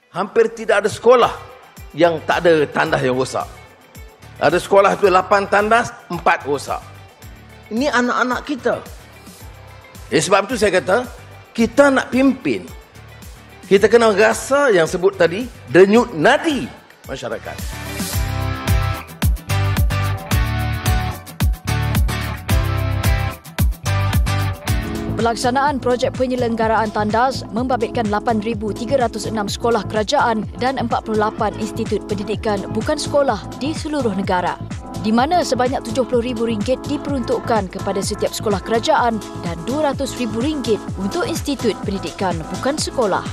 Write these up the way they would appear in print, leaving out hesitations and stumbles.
hampir tidak ada sekolah yang tak ada tandas yang rosak. Ada sekolah tu 8 tandas, 4 rosak. Ini anak-anak kita. Sebab itu saya kata, kita nak pimpin. Kita kena rasa yang sebut tadi, denyut nadi masyarakat. Pelaksanaan projek penyelenggaraan tandas membabitkan 8,306 sekolah kerajaan dan 48 institut pendidikan bukan sekolah di seluruh negara, di mana sebanyak RM70,000 diperuntukkan kepada setiap sekolah kerajaan dan RM200,000 untuk institut pendidikan bukan sekolah.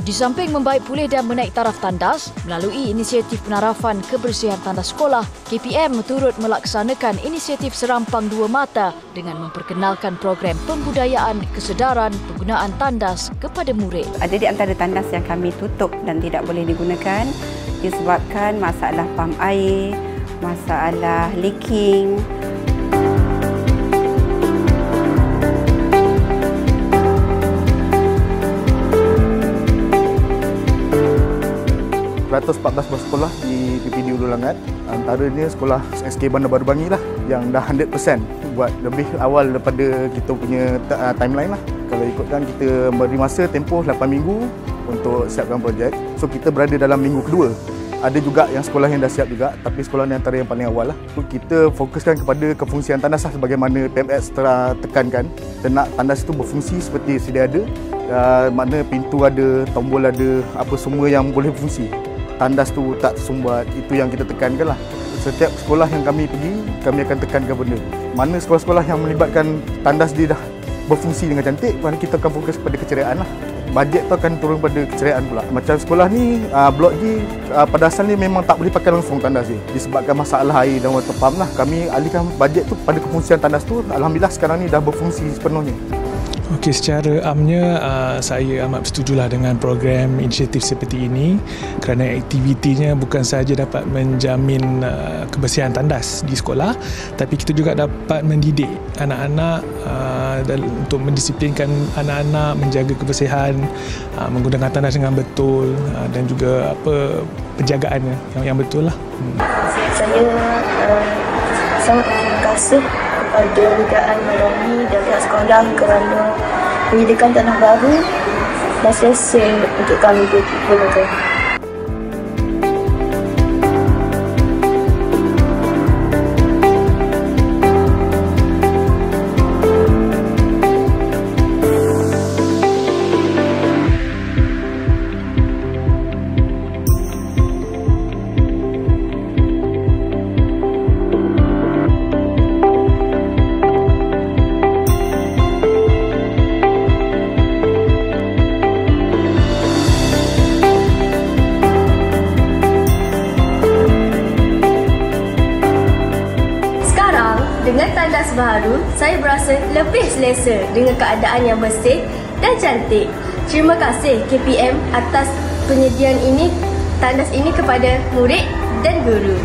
Di samping membaik pulih dan menaik taraf tandas, melalui inisiatif penarafan kebersihan tandas sekolah, KPM turut melaksanakan inisiatif serampang dua mata dengan memperkenalkan program pembudayaan kesedaran penggunaan tandas kepada murid. Ada di antara tandas yang kami tutup dan tidak boleh digunakan disebabkan masalah pam air, masalah leaking. Ratus 14 buah sekolah di PPD Ulu Langat. Antaranya sekolah SK Bandar Baru Bangi lah yang dah 100% buat lebih awal daripada kita punya timeline lah. Kalau ikutkan kita beri masa tempoh 8 minggu untuk siapkan projek. So kita berada dalam minggu kedua. Ada juga yang sekolah yang dah siap juga, tapi sekolah ni antara yang paling awal lah. Kita fokuskan kepada kefungsian tandas lah sebagaimana PMX telah tekankan. Kita nak tandas itu berfungsi seperti sedia ada. Mana pintu ada, tombol ada, apa semua yang boleh berfungsi. Tandas tu tak tersumbat, itu yang kita tekankan lah. Setiap sekolah yang kami pergi, kami akan tekankan benda. Mana sekolah-sekolah yang melibatkan tandas dia dah berfungsi dengan cantik, mana kita akan fokus pada keceriaan lah. Bajet tu akan turun pada keceriaan pula. Macam sekolah ni, Blok G, pada asalnya memang tak boleh pakai langsung tandas dia. Disebabkan masalah air dan water pump lah. Kami alihkan bajet tu pada kefungsian tandas tu. Alhamdulillah sekarang ni dah berfungsi sepenuhnya. Okey, secara amnya saya amat bersetujulah dengan program inisiatif seperti ini kerana aktivitinya bukan sahaja dapat menjamin kebersihan tandas di sekolah, tapi kita juga dapat mendidik anak-anak untuk mendisiplinkan anak-anak menjaga kebersihan, menggunakan tandas dengan betul dan juga penjagaannya yang betul lah. Saya sangat terima kasih kepada Negaraan Madani dan pihak sekolah kerana menyediakan tanah baru dan selesa untuk kami gunakan. Dengan tandas baru, saya berasa lebih selesa dengan keadaan yang bersih dan cantik. Terima kasih KPM atas penyediaan tandas ini kepada murid dan guru.